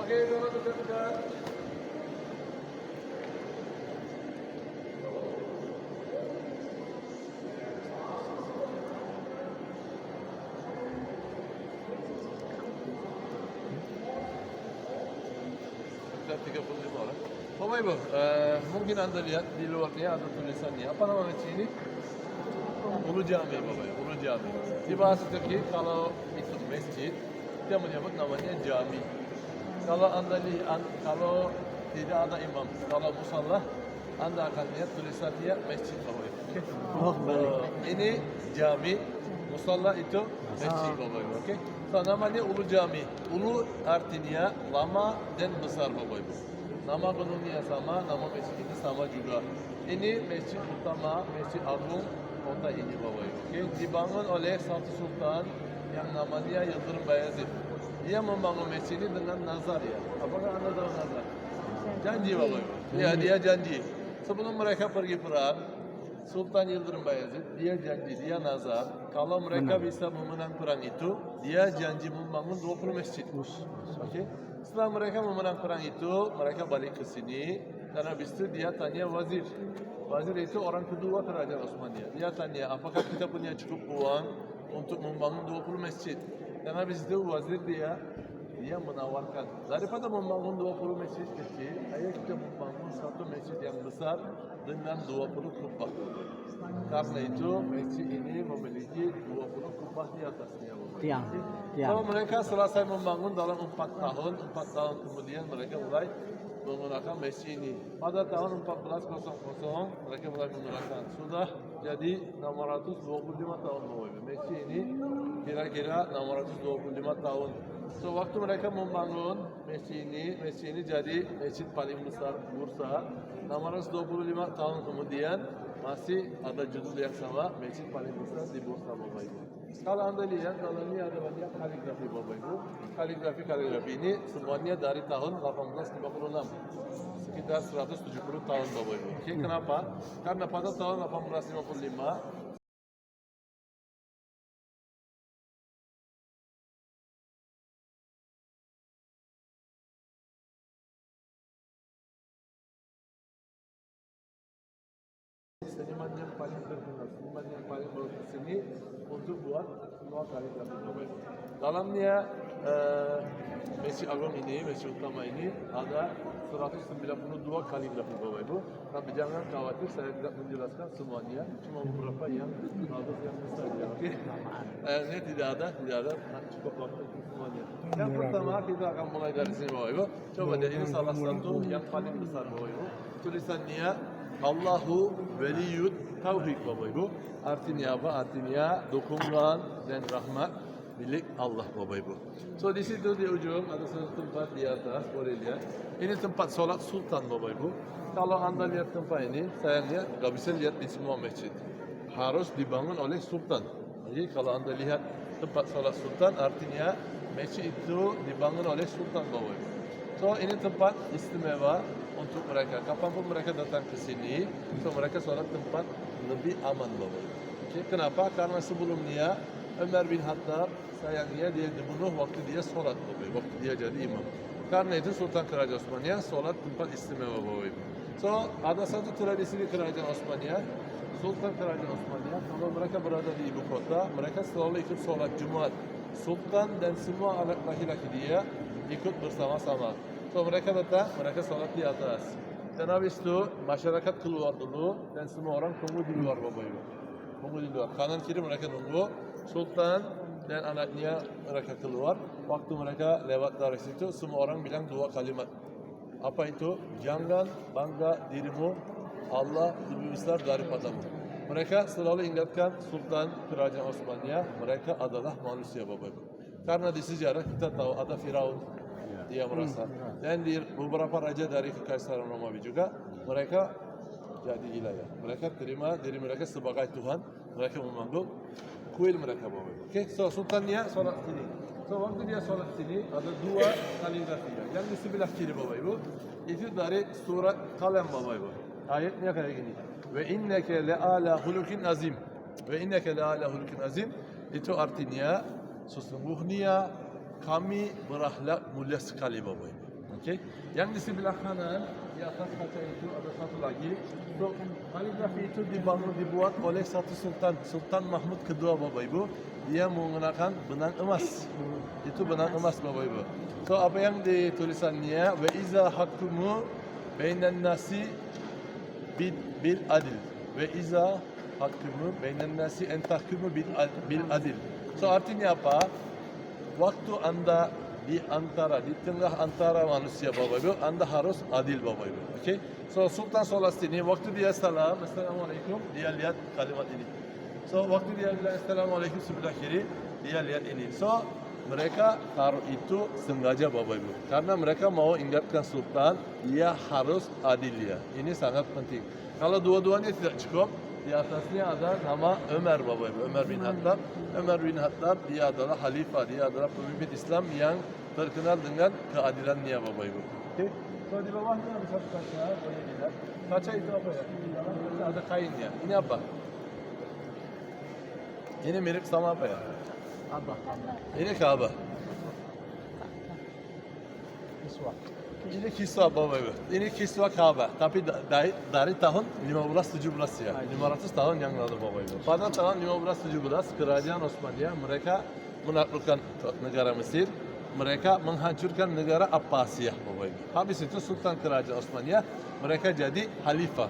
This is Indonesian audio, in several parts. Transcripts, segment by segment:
Oke, kalau dekat-dekat. Sekitar 35 orang. Bapak Ibu, mungkin Anda lihat di luarnya ada tulisannya. Apa nama masjid ini? Ulu Jami, Bapak Ibu, Ulu Jami. Di bahasa Turki kalau itu masjid, dia menyebut namanya Jami. Kalau Anda lihat, kalau tidak ada imam, kalau musallah, Anda akan lihat tulisannya masjid, Bapak Ibu. Okay? Oh, balik. Ini Jami, musallah itu masjid, Bapak Ibu. Okay? So, namanya Ulu Jami. Ulu artinya lama dan besar, Bapak Ibu. Nama gunungnya sama, nama masjid ini sama juga. Ini masjid utama, masjid agung kota ini, Bapak Ibu. Okay? Dibangun oleh satu sultan yang namanya Yıldırım Bayezid. Dia membangun masjid ini dengan nazar ya. Apakah Anda tahu nazar? Janji, Bapak Ibu. Ya, dia janji. Sebelum mereka pergi perang, Sultan Yıldırım Bayezid, dia janji, dia nazar. Kalau mereka bisa memenang perang itu, dia janji membangun 20 masjid. Okay? Setelah mereka memenang perang itu, mereka balik ke sini. Dan habis itu dia tanya wazir. Wazir itu orang kedua kerajaan Osmania. Dia tanya, apakah kita punya cukup uang untuk membangun 20 masjid? Dan habis itu wazir dia menawarkan, daripada membangun 20 masjid kecil, ayo kita membangun satu masjid yang besar dengan 20 kubah. Karena itu masjid ini memiliki 20 kubah di atasnya. Tiang. Kalau mereka selesai membangun dalam 4 tahun kemudian mereka mulai menggunakan masjid ini. Pada tahun 1400 mereka mulai menggunakan. Sudah jadi 625 tahun. Masjid ini kira-kira 625 tahun. So, waktu mereka membangun masjid ini jadi masjid paling besar Bursa. 625 tahun kemudian masih ada judul yang sama, masjid paling besar di Bursa, Bapak Ibu. Kalau Anda lihat, kalau ini ada banyak kaligrafi, Bapak Ibu. Kaligrafi ini semuanya dari tahun 1856. Sekitar 170 tahun, Bapak Ibu. Oke, kenapa? Karena pada tahun 1855, seniman yang paling terkenal, seniman yang paling bagus di sini untuk buat semua kaligrafi, Bapak Ibu. Dalamnya masjid agung ini, masjid utama ini ada 192 kaligrafi, Bapak Ibu. Tapi jangan khawatir, saya tidak menjelaskan semuanya, cuma beberapa yang bagus yang besar ya. Oke. Ini tidak ada cukup waktu untuk semuanya. Yang pertama kita akan mulai dari sini, Bapak Ibu. Coba lihat, ini salah satu yang paling besar, Bapak Ibu. Tulisannya Allahu Veliyut Tauhid, Bapak Ibu. Artinya apa? Artinya dukungan dan rahmat milik Allah, Bapak Ibu. So di situ di ujung ada satu tempat di atas, boleh lihat. Ini tempat sholat sultan, Bapak Ibu. Kalau Anda lihat tempat ini, sayangnya nggak bisa lihat di semua masjid. Harus dibangun oleh sultan. Jadi kalau Anda lihat tempat sholat sultan, artinya masjid itu dibangun oleh sultan, Bapak Ibu. So ini tempat istimewa untuk mereka. Kapanpun mereka datang ke sini, so mereka sholat tempat lebih aman, Bapak. Okay, kenapa? Karena sebelumnya Umar bin Khattab, sayangnya dia dibunuh waktu dia sholat, Bapak, waktu dia jadi imam. Karena itu Sultan Kerajaan Osmania sholat tempat istimewa, Bapak. So ada satu tradisi di Kerajaan Osmania, Sultan Kerajaan Osmania, kalau mereka berada di ibu kota, mereka selalu ikut sholat Jumat. Sultan dan semua anak laki-laki dia ikut bersama-sama. So mereka datang, mereka sholat di atas. Dan habis itu masyarakat keluar dulu dan semua orang tunggu di luar, Bapak Ibu. Tunggu di luar. Kanan kiri mereka tunggu. Sultan dan anaknya mereka keluar. Waktu mereka lewat dari situ, semua orang bilang 2 kalimat. Apa itu? Jangan bangga dirimu, Allah lebih besar daripadamu. Mereka selalu ingatkan Sultan Kerajaan Osmania, mereka adalah manusia, Bapak Ibu. Karena di sejarah kita tahu ada Firaun, dia merasa. Dan di beberapa raja dari Kekaisaran Romawi juga, mereka jadi gila ya. Mereka terima diri mereka sebagai Tuhan, mereka memanggul kuil mereka, Bapak Ibu. Oke, so sultannya sholat sini. So waktu dia sholat sini, ada 2 kaligrafi. Yang di sebelah kiri, Bapak Ibu, itu dari surat Kalem, Bapak Ibu. Ayatnya kayak gini. Ve inneke le'ala hulukin azim. Ve inneke le'ala hulukin azim. Itu artinya, sesungguhnya kami berahlak mulia sekali, Bapak Ibu. Oke. Yang di sebelah kanan di atas kaca itu ada satu lagi. So, kaligrafi itu dibuat oleh satu sultan, Sultan Mahmud kedua, Bapak Ibu. Dia menggunakan benang emas. Itu benang emas, Bapak Ibu. So, apa yang ditulisannya? Wa iza hakkumu bainan nasi bil adil. Wa iza hakkumu bainan nasi an tahkumu bil adil. So, artinya apa? Waktu Anda di tengah antara manusia, Bapak Ibu, Anda harus adil, Bapak Ibu. Oke? So, Sultan Solastini waktu dia salam, Assalamualaikum, dia lihat kalimat ini. So, waktu dia bilang Assalamualaikum sebelah kiri, dia lihat ini. So, mereka taruh itu sengaja, Bapak Ibu. Karena mereka mau ingatkan Sultan, dia harus adil ya. Ini sangat penting. Kalau dua-duanya tidak cukup, di atasnya ada nama Ömer, Bapak Ibu. Ömer bin Hattab. Ömer bin Hattab, dia adalah khalifah, dia adalah pemimpin Islam yang terkenal dengan keadilannya, Bapak Ibu. Oke. So, di bawahnya ada satu kaca, boleh lihat. Kaca itu apa ya? Di dalamnya ada kainnya. Ini apa? Ini mirip sama apa ya? Ini Ka'bah. Ini kiswah, Bapak Ibu. Ini kiswah Ka'bah. Tapi dari tahun 1517 ya. 500 tahun yang lalu, Bapak Ibu. Pada tahun 1517 Kerajaan Osmania mereka menaklukkan negara Mesir. Mereka menghancurkan negara Abbasiyah, Bapak Ibu. Habis itu Sultan Kerajaan Osmania mereka jadi khalifah,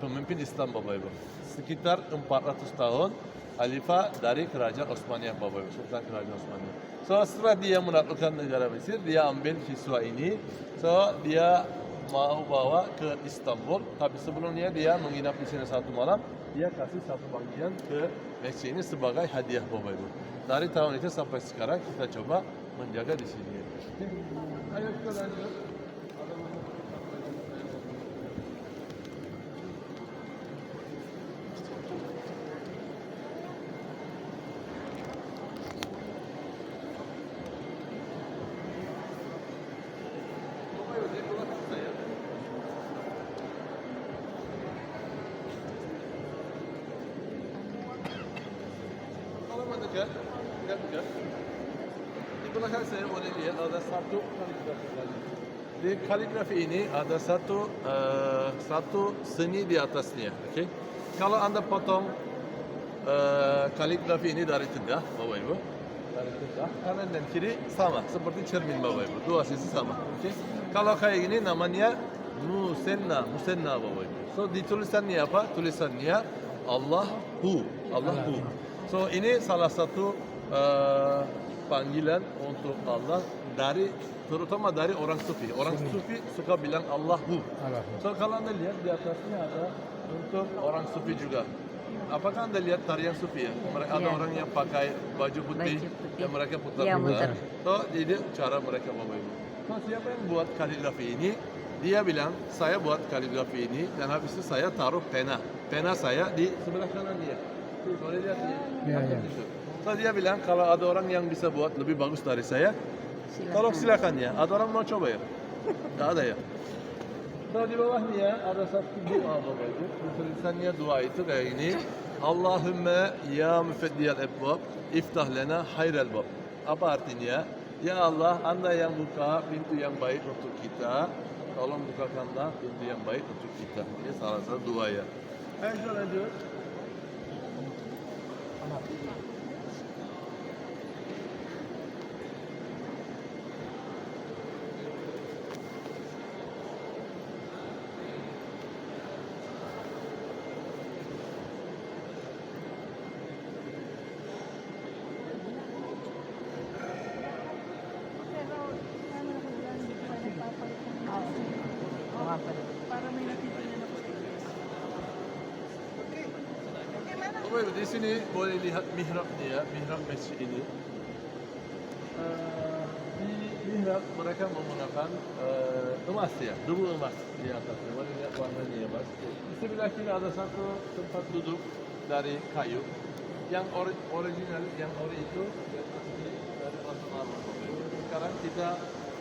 pemimpin Islam, Bapak Ibu. Sekitar 400 tahun khalifah dari Kerajaan Osmania, Bapak Ibu. Sultan Kerajaan Osmania. So, setelah dia menaklukkan negara Mesir, dia ambil kiswah ini. So, dia mau bawa ke Istanbul. Tapi sebelumnya dia menginap di sini satu malam. Dia kasih satu bagian ke Mesir ini sebagai hadiah, Bapak Ibu. Dari tahun itu sampai sekarang kita coba menjaga di sini. Ayo kita lanjut. Dekat. Di belakang saya boleh lihat ada satu kaligrafi lagi. Di kaligrafi ini ada satu seni di atasnya. Okay? Kalau Anda potong kaligrafi ini dari tengah, Bapak Ibu, dari tengah kanan dan kiri sama seperti cermin, Bapak Ibu. Dua sisi sama. Okay? Kalau kayak gini namanya musenna, Bapak Ibu. So, di tulisannya apa? Tulisannya Allahu. So, ini salah satu panggilan untuk Allah terutama dari orang Sufi. Orang Sufi suka bilang Allahu. So, kalau Anda lihat di atasnya ada untuk orang Sufi juga. Apakah Anda lihat tarian Sufi ya? Ada orang yang pakai baju putih yang mereka putar-putar. So, jadi cara mereka, Bapak Ibu. So, siapa yang buat kaligrafi ini? Dia bilang, saya buat kaligrafi ini dan habis itu saya taruh pena saya di sebelah kanan dia. Boleh lihat dia. So, dia bilang kalau ada orang yang bisa buat lebih bagus dari saya, tolong silakan ya. Ada orang mau coba ya? Tidak ada ya. So, di bawahnya ada satu doa, Bapak Ibu. Tulisannya doa itu kayak ini. Allahumma ya mufaddiyal abwab, iftah lana khairal bab. Apa artinya? Ya Allah, Anda yang buka pintu yang baik untuk kita, tolong bukakanlah pintu yang baik untuk kita. Ini salah satu doa ya. Ayo kita lanjut. Di sini boleh lihat mihrabnya, mihrab masjid ini. Di mihrab mereka menggunakan emas ya, debu emas di atasnya. Boleh lihat warnanya ya, Mas. Di sebelah kiri ada satu tempat duduk dari kayu. Yang original, yang ori itu asli dari Rasulullah. Sekarang kita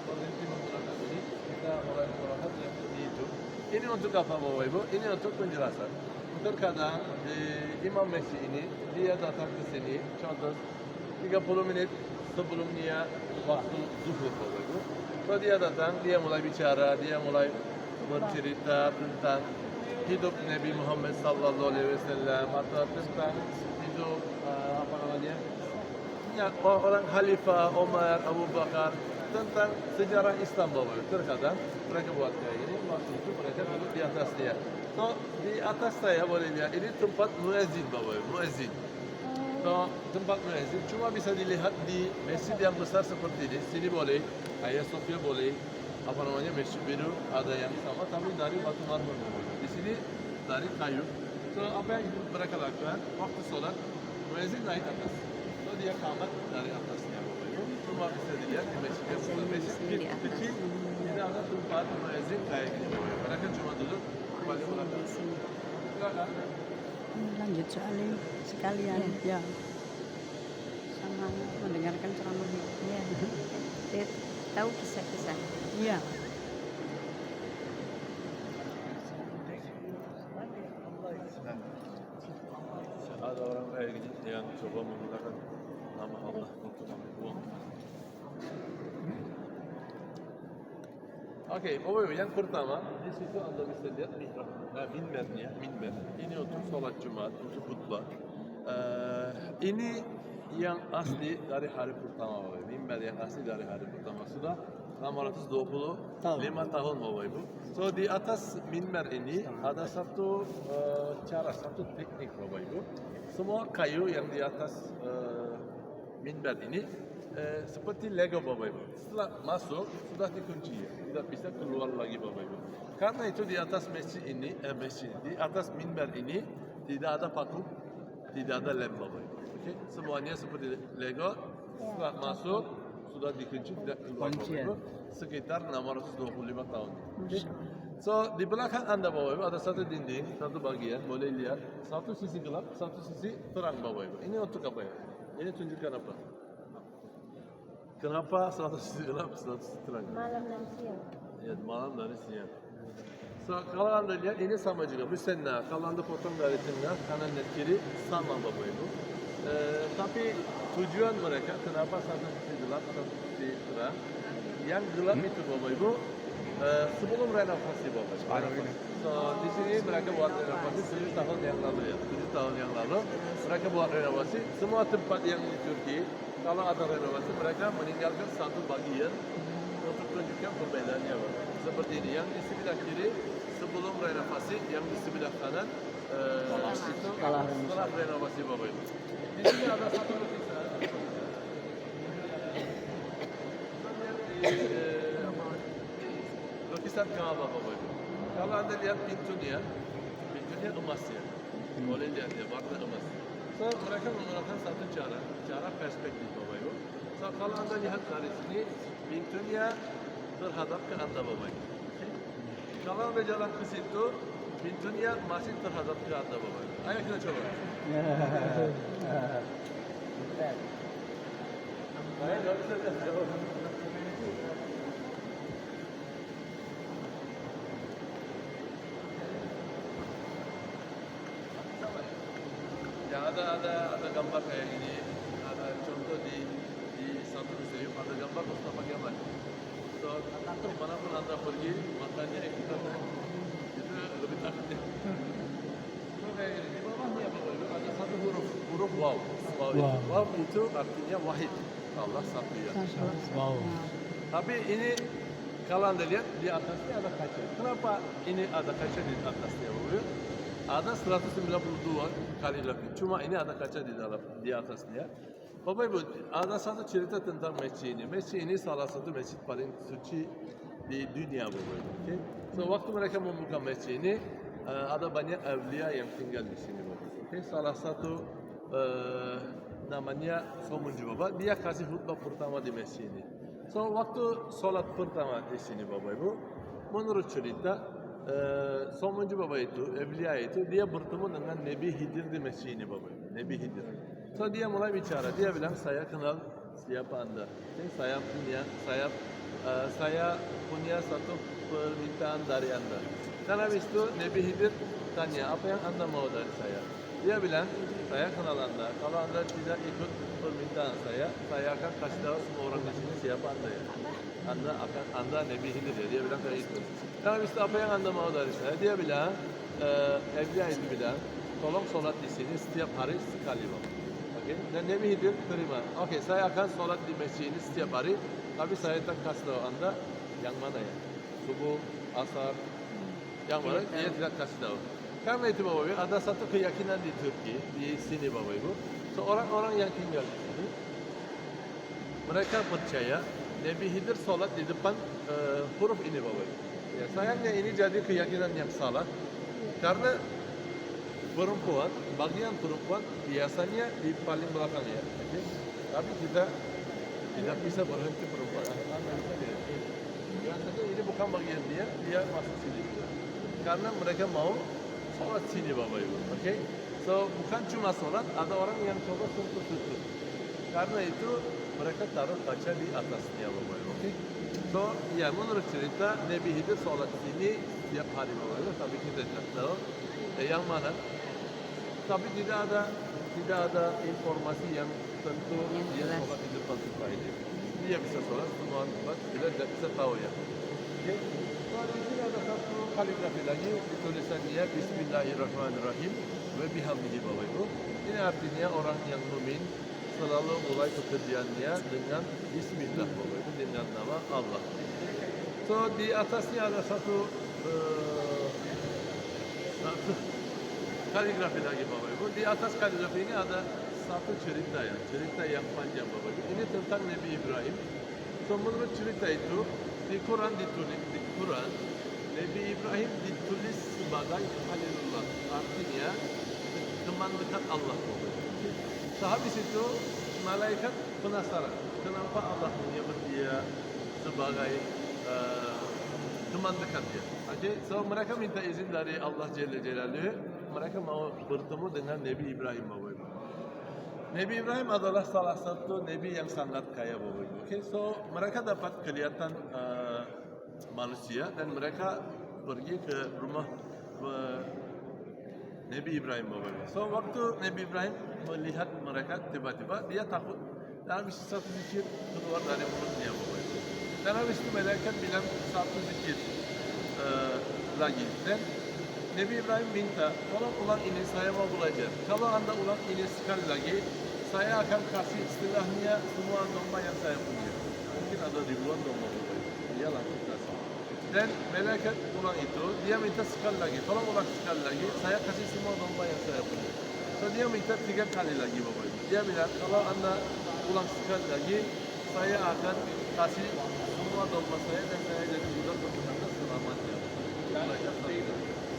berhenti menggunakan ini, kita mulai menggunakan yang itu. Ini untuk apa, Bapak Ibu? Ini untuk penjelasan. Terkadang imam masjid ini dia datang ke sini contoh 30 menit sebelumnya waktu zuhur, Bapak Ibu. So dia datang, dia mulai bicara, dia mulai bercerita tentang hidup Nabi Muhammad Sallallahu Alaihi Wasallam atau tentang hidup apa namanya, ya, orang Khalifah Umar, Abu Bakar, tentang sejarah Islam Bapak. Terkadang mereka buat kayak ini, waktu itu mereka duduk di atas dia. So di atas saya boleh lihat ini tempat muezzin Bapak, muezzin. So tempat muezzin cuma bisa dilihat di masjid yang besar seperti ini. Sini boleh, Hagia Sophia boleh, apa namanya Masjid Biru ada yang sama tapi dari batu marmer. Di sini dari kayu. So apa yang mereka lakukan waktu sholat muezzin naik atas. So dia kamat dari atasnya. Cuma bisa dilihat di masjid yang besar, masjid kecil tidak ada tempat muezzin kayak gini. Mereka cuma duduk paling belakang. Silakan. Lanjut soalnya sekalian ya sama mendengarkan ceramahnya. Iya. Dia tahu kisah-kisah. Iya. Ada orang kayak gini yang coba menggunakan nama Allah untuk ambil uang. Oke, Bapak yang pertama di situ Anda bisa lihat mihrab, minbernya, minber. Ini untuk sholat Jumat, untuk khutbah. Ini yang asli dari hari pertama, Bapak. Minber yang asli dari hari pertama sudah 625 tahun, Bapak Ibu. So di atas minber ini ada satu cara, satu teknik, Bapak Ibu. Semua kayu yang di atas minber ini seperti Lego, Bapak Ibu. Setelah masuk sudah dikunci, tidak bisa keluar lagi, Bapak Ibu. Karena itu di atas masjid ini, di atas minber ini tidak ada paku, tidak ada lem, Bapak Ibu. Okay? Semuanya seperti Lego. Setelah masuk sudah dikunci, tidak keluar, Bapak Ibu. Sekitar 625 tahun. Okay? So di belakang Anda, Bapak Ibu, ada satu dinding, satu bagian, boleh lihat satu sisi gelap, satu sisi terang, Bapak Ibu. Ini untuk apa ya? Ini tunjukkan apa? Kenapa 100 gelap, 100 terang? Malam dan siang. Ya, malam dari siang. So, kalau Anda lihat ini sama juga. Misalnya, kalau Anda potong dari tengah, kanan dan kiri, sama Bapak Ibu. Tapi tujuan mereka, kenapa satu sisi gelap, satu sisi terang? Yang gelap itu Bapak Ibu, sebelum renovasi Bapak Ibu. So, di sini mereka buat renovasi 7 tahun yang lalu ya. 7 tahun yang lalu, mereka buat renovasi. Semua tempat yang di Turki, kalau ada renovasi mereka meninggalkan satu bagian untuk tunjukkan perbedaannya, Pak. Seperti ini, yang di sebelah kiri sebelum renovasi, yang di sebelah kanan itu setelah renovasi, Bapak Ibu. Di sini ada satu lukisan. Lukisan Ka'bah, Bapak Ibu. Kalau Anda lihat pintunya emas ya. Boleh lihat ya, warna emas. So, mereka menggunakan satu cara perspektif, Bapak Ibu. So, kalau Anda lihat dari sini, pintunya terhadap ke Anda, Bapak Ibu. Okay? Kalau Anda jalan ke situ, pintunya masih terhadap ke Anda, Bapak Ibu. Ayo kita coba. Baik, nggak bisa jawab. Ya, ada gambar kayak gini, ada contoh di satu museum ada gambar Mustafa Kemal. So, dimanapun Anda pergi, makanya itu lebih takutnya. So, kayak gini, di bawahnya Bapak Ibu ada satu huruf wow. Wow itu artinya wahid, Allah satu ya. Wow. Tapi ini kalau Anda lihat di atasnya ada kaca. Kenapa ini ada kaca di atasnya, Bapak Ibu? Ada 192 kali lebih. Cuma ini ada kaca di atasnya. Bapak Ibu, ada satu cerita tentang masjid ini. Masjid ini salah satu masjid paling suci di dunia, Bapak Ibu. Okay? So waktu mereka membuka masjid ini, ada banyak awliya yang tinggal di sini, Bapak Ibu. Okay? Salah satu namanya Somunju Bapak. Dia kasih khutbah pertama di masjid ini. So waktu sholat pertama di sini, Bapak Ibu, menurut cerita Somunju Baba itu, Evliya itu, dia bertemu dengan Nabi Hidir di masjid ini, Bapak. Nabi Hidir. So dia mulai bicara, dia bilang, saya kenal siapa Anda. Saya punya satu permintaan dari Anda. Dan habis itu Nabi Hidir tanya, apa yang Anda mau dari saya? Dia bilang, saya kenal Anda. Kalau Anda tidak ikut permintaan saya akan kasih tahu semua orang di sini siapa Anda ya. Anda Nabi Hidir ya. Dia bilang kayak itu. Dan habis itu apa yang Anda mau dari saya? Dia bilang, Evliya itu bilang, tolong sholat di sini setiap hari sekali Bang. Oke? Dan Nabi Hidir terima. Oke, saya akan sholat di masjid ini setiap hari, tapi saya tak kasih tahu Anda yang mana ya. Subuh, asar, yang mana dia tidak kasih tahu. Karena itu Bapak Ibu, ada satu keyakinan di Turki, di sini Bapak Ibu, seorang-orang yang tinggal di sini, mereka percaya Nabi Hidir sholat di depan huruf ini Bapak Ibu. Ya, sayangnya ini jadi keyakinan yang salah, karena perempuan, bagian perempuan biasanya di paling belakang ya. Oke? Tapi kita tidak bisa berhenti perempuan. Biasanya ini bukan bagian dia masuk sini juga. Karena mereka mau sholat sini Bapak Ibu. Oke? So, bukan cuma sholat, ada orang yang coba tutup. Karena itu mereka taruh kaca di atasnya Bapak Ibu. Oke? So, ya menurut cerita Nabi Hidir sholat sini setiap hari Bapak Ibu, tapi kita tidak tahu yang mana. Tapi tidak ada informasi yang tentu dia sholat di depan tempat ini. Dia bisa sholat semua tempat, kita tidak bisa tahu ya. Oke? So, di sini ada satu kaligrafi lagi, tulisannya Bismillahirrahmanirrahim wa bihamdihi Bapak Ibu. Ini artinya orang yang mukmin selalu mulai pekerjaannya dengan Bismillah Bapak Ibu, dengan nama Allah. So, di atasnya ada satu kaligrafi lagi Bapak Ibu. Di atas kaligrafi ini ada satu cerita yang panjang Bapak Ibu. Ini tentang Nabi Ibrahim. So, menurut cerita itu di Quran Nabi Ibrahim ditulis sebagai Khalilullah, artinya teman dekat Allah Bapak Ibu. So, habis itu malaikat penasaran kenapa Allah menyebut dia sebagai teman dekat dia. Okay? So mereka minta izin dari Allah Jalla Jalaluhu, mereka mau bertemu dengan Nabi Ibrahim Bapak Ibu. Nabi Ibrahim adalah salah satu Nabi yang sangat kaya Bapak Ibu. Okay? So mereka dapat kelihatan manusia dan mereka pergi ke rumah Nabi Ibrahim Bapak Ibu. So waktu Nabi Ibrahim melihat mereka, tiba-tiba dia takut dan habis satu zikir keluar dari mulutnya Bapak Ibu. Dan habis itu malaikat bilang satu zikir lagi. Dan Nabi Ibrahim minta, tolong ulang ini, saya mau belajar. Kalau Anda ulang ini sekali lagi, saya akan kasih istilahnya semua domba yang saya punya. Mungkin ada ribuan domba Bapak Ibu. Dia langsung kasih. Dan malaikat ulang itu, dia minta sekali lagi, tolong ulang sekali lagi, saya kasih semua domba yang saya punya. So dia minta 3 kali lagi Bapak Ibu. Dia bilang, kalau Anda ulang sekali lagi, saya akan kasih semua domba saya dan saya jadi budak berkata selamatnya. Malaikat tahu.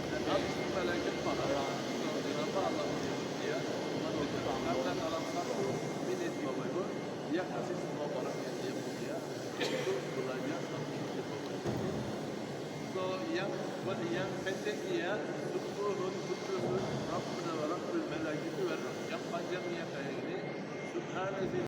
Dan habis itu malaikat paham kenapa Allah menyebut dia manusia. Karena dalam 1 menit Bapak Ibu, dia kasih semua barang yang dia punya untuk belajar satu menit Bapak Ibu. So yang pendeknya Subhun Rabbuna wa Rabbul Malaikatu wa yang panjangnya kayak ini Subhanallahi